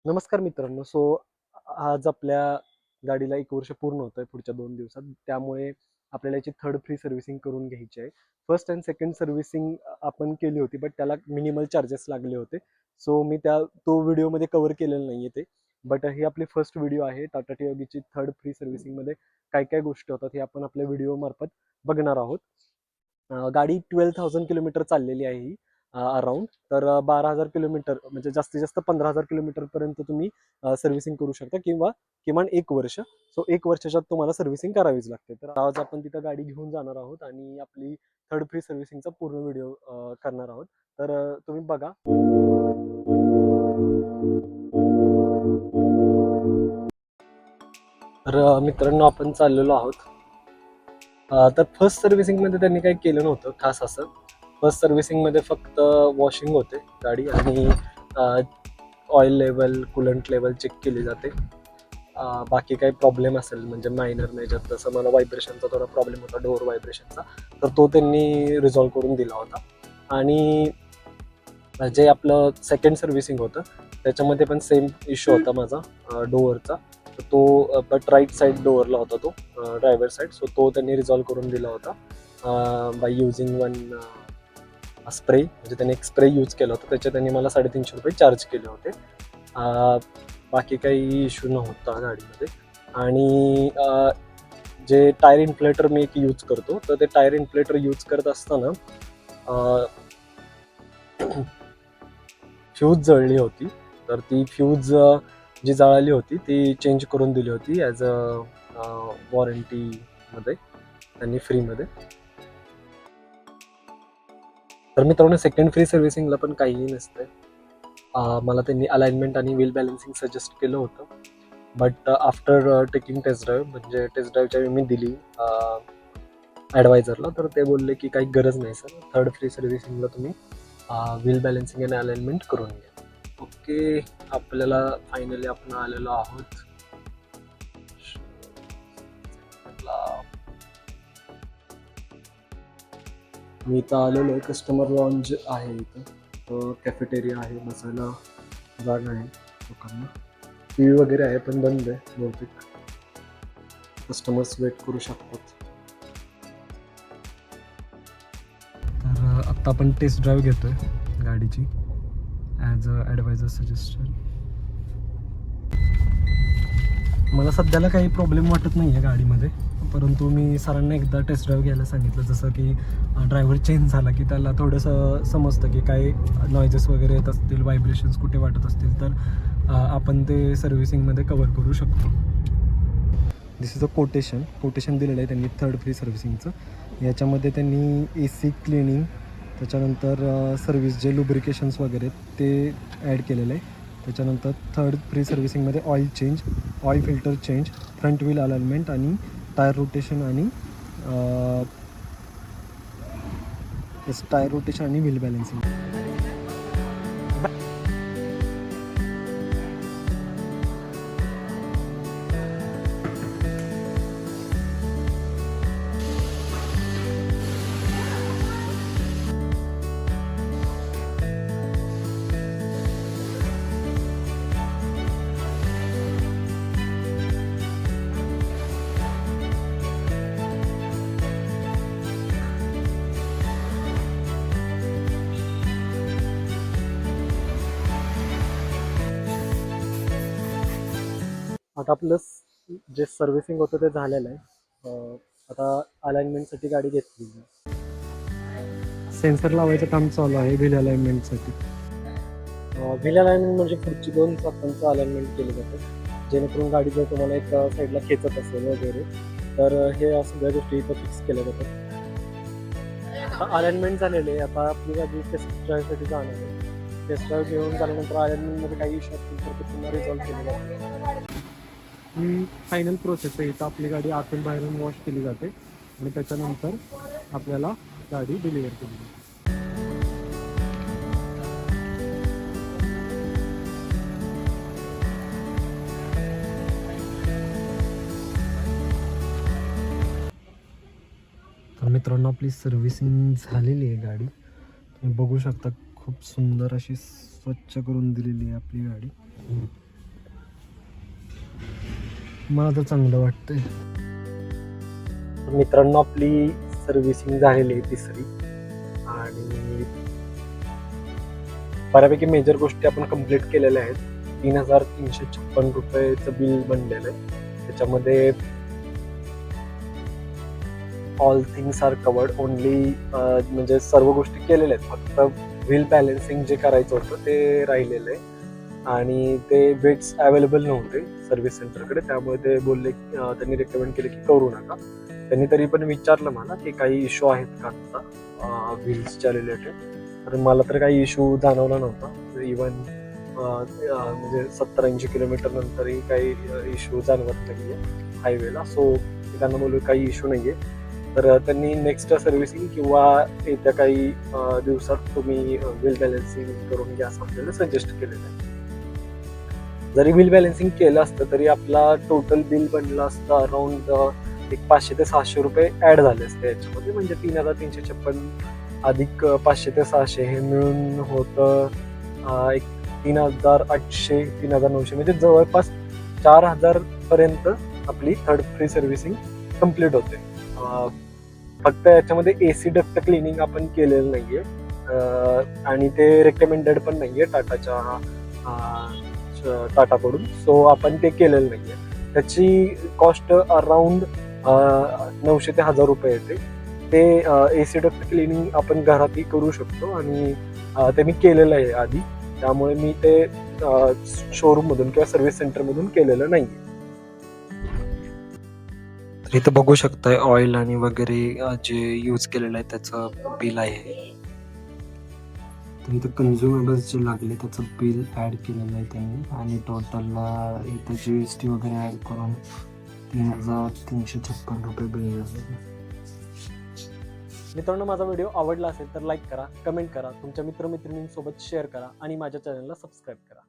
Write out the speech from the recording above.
नमस्कार मित्रांनो. आज आपल्या गाडीला 1 वर्ष पूर्ण होतंय पुढच्या 2 दिवसात. त्यामुळे आपल्याला याची थर्ड फ्री सर्व्हिसिंग करून घ्यायची आहे. फर्स्ट एंड सेकंड सर्व्हिसिंग आपण केली होती, बट त्याला मिनिमल चार्जेस लागले होते. मी तो व्हिडिओमध्ये कव्हर केलेलं नाहीये ते. बट ही आपली फर्स्ट व्हिडिओ आहे. टाटा टियागोची थर्ड फ्री सर्व्हिसिंगमध्ये काय-काय गोष्टी होतात हे आपण आपल्या व्हिडिओमार्फत बघणार आहोत. गाडी 12,000 किलोमीटर चाललेली आहे ही अराउंड. तर 12,000 किलोमीटर म्हणजे जास्तीत जास्त 15,000 किलोमीटरपर्यंत तुम्ही सर्व्हिसिंग करू शकता किंवा किमान 1 वर्ष. 1 वर्षाच्यात तुम्हाला सर्व्हिसिंग करावीच लागते. तर आज आपण तिथं गाडी घेऊन जाणार आहोत आणि आपली थर्ड फ्री सर्व्हिसिंगचा पूर्ण व्हिडिओ करणार आहोत. तर तुम्ही बघा. तर मित्रांनो आपण चाललेलो आहोत. तर फर्स्ट सर्व्हिसिंगमध्ये त्यांनी काही केलं नव्हतं खास असं. फर्स्ट सर्व्हिसिंगमध्ये फक्त वॉशिंग होते गाडी आणि oil level, coolant level check केली जाते. बाकी काही प्रॉब्लेम असेल म्हणजे मायनर मेजर, जसं मला व्हायब्रेशनचा थोडा प्रॉब्लेम होता, डोअर व्हायब्रेशनचा, तर तो त्यांनी रिझॉल्व्ह करून दिला होता. आणि जे आपलं सेकंड सर्व्हिसिंग होतं त्याच्यामध्ये पण सेम इश्यू होता माझा डोअरचा. तर तो बट राईट साईड डोअरला होता तो, ड्रायव्हर साईड. तो त्यांनी रिझॉल्व्ह करून दिला होता बाय युझिंग वन स्प्रे. म्हणजे त्यांनी एक स्प्रे यूज केला होता, त्याचे त्यांनी मला ₹350 चार्ज केले होते. बाकी काही इश्यू नव्हता गाडीमध्ये. आणि जे टायर इन्फ्लेटर मी एक यूज करतो, तर ते टायर इन्फ्लेटर यूज करत असताना फ्यूज जळली होती. तर ती फ्यूज जी जळाली होती ती चेंज करून दिली होती ॲज अ वॉरंटीमध्ये, त्यांनी फ्रीमध्ये. तर मित्रांनो, सेकंड फ्री सर्व्हिसिंगला पण काहीही नसतंय. मला त्यांनी अलाइनमेंट आणि व्हील बॅलन्सिंग सजेस्ट केलं होतं. But after taking test drive, म्हणजे टेस्ट ड्राईव्हच्या वेळी मी दिली ॲडवायझरला, तर ते बोलले की काही गरज नाही सर, थर्ड फ्री सर्व्हिसिंगला तुम्ही व्हील बॅलन्सिंग आणि अलाइनमेंट करून घ्या. ओके, आपल्याला फायनली आपण आलेलो आहोत. मी इथं आलेलो आहे. कस्टमर लॉन्ज आहे इथं. कॅफेटेरिया आहे, बसायला जागा आहे लोकांना. टी व्ही वगैरे आहे पण बंद आहे बहुतेक. कस्टमर्स वेट करू शकतात. तर आत्ता आपण टेस्ट ड्राईव्ह घेतोय गाडीची ॲज अ ॲडवायझर सजेस्टेड. मला सध्याला काही प्रॉब्लेम वाटत नाही आहे गाडीमध्ये, परंतु मी सरांना एकदा टेस्ट ड्राईव्ह घ्यायला सांगितलं. जसं की ड्रायव्हर चेंज झाला की त्याला थोडंसं समजतं की काय नॉइजेस वगैरे येत असतील, व्हायब्रेशन्स कुठे वाटत असतील, तर आपण ते सर्व्हिसिंगमध्ये कवर करू शकतो. दिस इज अ कोटेशन दिलेलं आहे त्यांनी थर्ड फ्री सर्व्हिसिंगचं. याच्यामध्ये त्यांनी AC क्लिनिंग, त्याच्यानंतर सर्व्हिस जे लुब्रिकेशन्स वगैरे ते ॲड केलेलं आहे. त्याच्यानंतर थर्ड फ्री सर्व्हिसिंगमध्ये oil change, oil filter change, front wheel alignment आणि टायर रोटेशन आणि टायर रोटेशन आणि व्हील बॅलन्सिंग. आता आपलं जे सर्व्हिसिंग होतं ते झालेलं आहे. आता अलाइनमेंटसाठी गाडी घेतली. सेन्सर लावायचं काम चालू आहे व्हील अलाइनमेंटसाठी. व्हील अलाइनमेंट म्हणजे पुढची 2 चाकांचं अलाइनमेंट केलं जातं, जेणेकरून गाडी जर तुम्हाला एका साईडला खेचत असेल वगैरे, तर हे सगळ्या गोष्टी इथं फिक्स केल्या जातात. अलाइनमेंट झालेले आहे. आता आपली गाडी टेस्ट ड्राईव्हसाठी जाणार आहे. टेस्ट ड्राईव्ह घेऊन झाल्यानंतर अलाइनमेंटमध्ये काही इश्यू असतील तर ते पुन्हा रिझॉल्व्ह केले जाते. ही फायनल प्रोसेस आहे. इथं आपली गाडी आतून बाहेरून वॉश केली जाते आणि त्याच्यानंतर आपल्याला गाडी डिलिव्हर केली जाते. तर मित्रांनो, आपली सर्व्हिसिंग झालेली आहे गाडी. तुम्ही बघू शकता, खूप सुंदर अशी स्वच्छ करून दिलेली आहे आपली गाडी. मला तर चांगलं वाटतंय. मित्रांनो, आपली सर्व्हिसिंग झालेली आहे तिसरी आणि बऱ्यापैकी मेजर गोष्टी आपण कंप्लीट केलेल्या आहेत. 3,356 रुपयेचं बिल बनलेलं आहे. त्याच्यामध्ये all things are covered only, म्हणजे सर्व गोष्टी केलेल्या आहेत. फक्त व्हील बॅलन्सिंग जे करायचं होतं ते राहिलेलं आहे आणि ते वेट्स अवेलेबल नव्हते सर्व्हिस सेंटरकडे, त्यामुळे ते बोलले, त्यांनी रेकमेंड केले की करू नका. त्यांनी तरी पण विचारलं मला की काही इश्यू आहेत का आता व्हील्सच्या रिलेटेड, तर मला तर काही इश्यू जाणवला नव्हता. इवन म्हणजे 70-80 किलोमीटर नंतरही काही इश्यू जाणवत नाही आहे हायवेला. सो त्यांना बोलू काही इश्यू नाही आहे. तर त्यांनी नेक्स्ट सर्व्हिसिंग किंवा येत्या काही दिवसात तुम्ही व्हील बॅलन्सिंग करून घ्या असं आपल्याला सजेस्ट केलेलं आहे. जरी व्हील बॅलन्सिंग केलं असतं तरी आपला टोटल बिल बनलं असतं अराउंड एक 500 ते 600 रुपये ऍड झाले असते याच्यामध्ये. म्हणजे 3,356 अधिक 500 ते 600 हे मिळून होतं एक 3,800 3,900, म्हणजे जवळपास 4,000 पर्यंत आपली थर्ड फ्री सर्व्हिसिंग कम्प्लीट होते. फक्त याच्यामध्ये एसी डक्ट क्लिनिंग आपण केलेलं नाहीये आणि ते रेकमेंडेड पण नाहीये टाटाकडून. सो आपण ते केलेलं नाहीये. त्याची कॉस्ट अराउंड 900 ते 1,000 रुपये येते. ते एसी डक्ट क्लिनिंग आपण घरातही करू शकतो आणि ते मी केलेलं आहे आधी, त्यामुळे मी ते शोरूम मधून किंवा सर्व्हिस सेंटर मधून केलेलं नाहीये. तर इथं बघू शकताय ऑइल आणि वगैरे जे यूज केलेलं आहे त्याचं बिल आहे. तर इथं कन्झ्युमेबल्स जे लागले त्याचं बिल ॲड केलेलं आहे त्यांनी आणि टोटलला इथं GST वगैरे ॲड करून 3,356 रुपये बिल झालं. मित्रांनो, माझा व्हिडिओ आवडला असेल तर लाईक करा, कमेंट करा, तुमच्या मित्रमैत्रिणींसोबत शेअर करा आणि माझ्या चॅनलला सबस्क्राईब करा.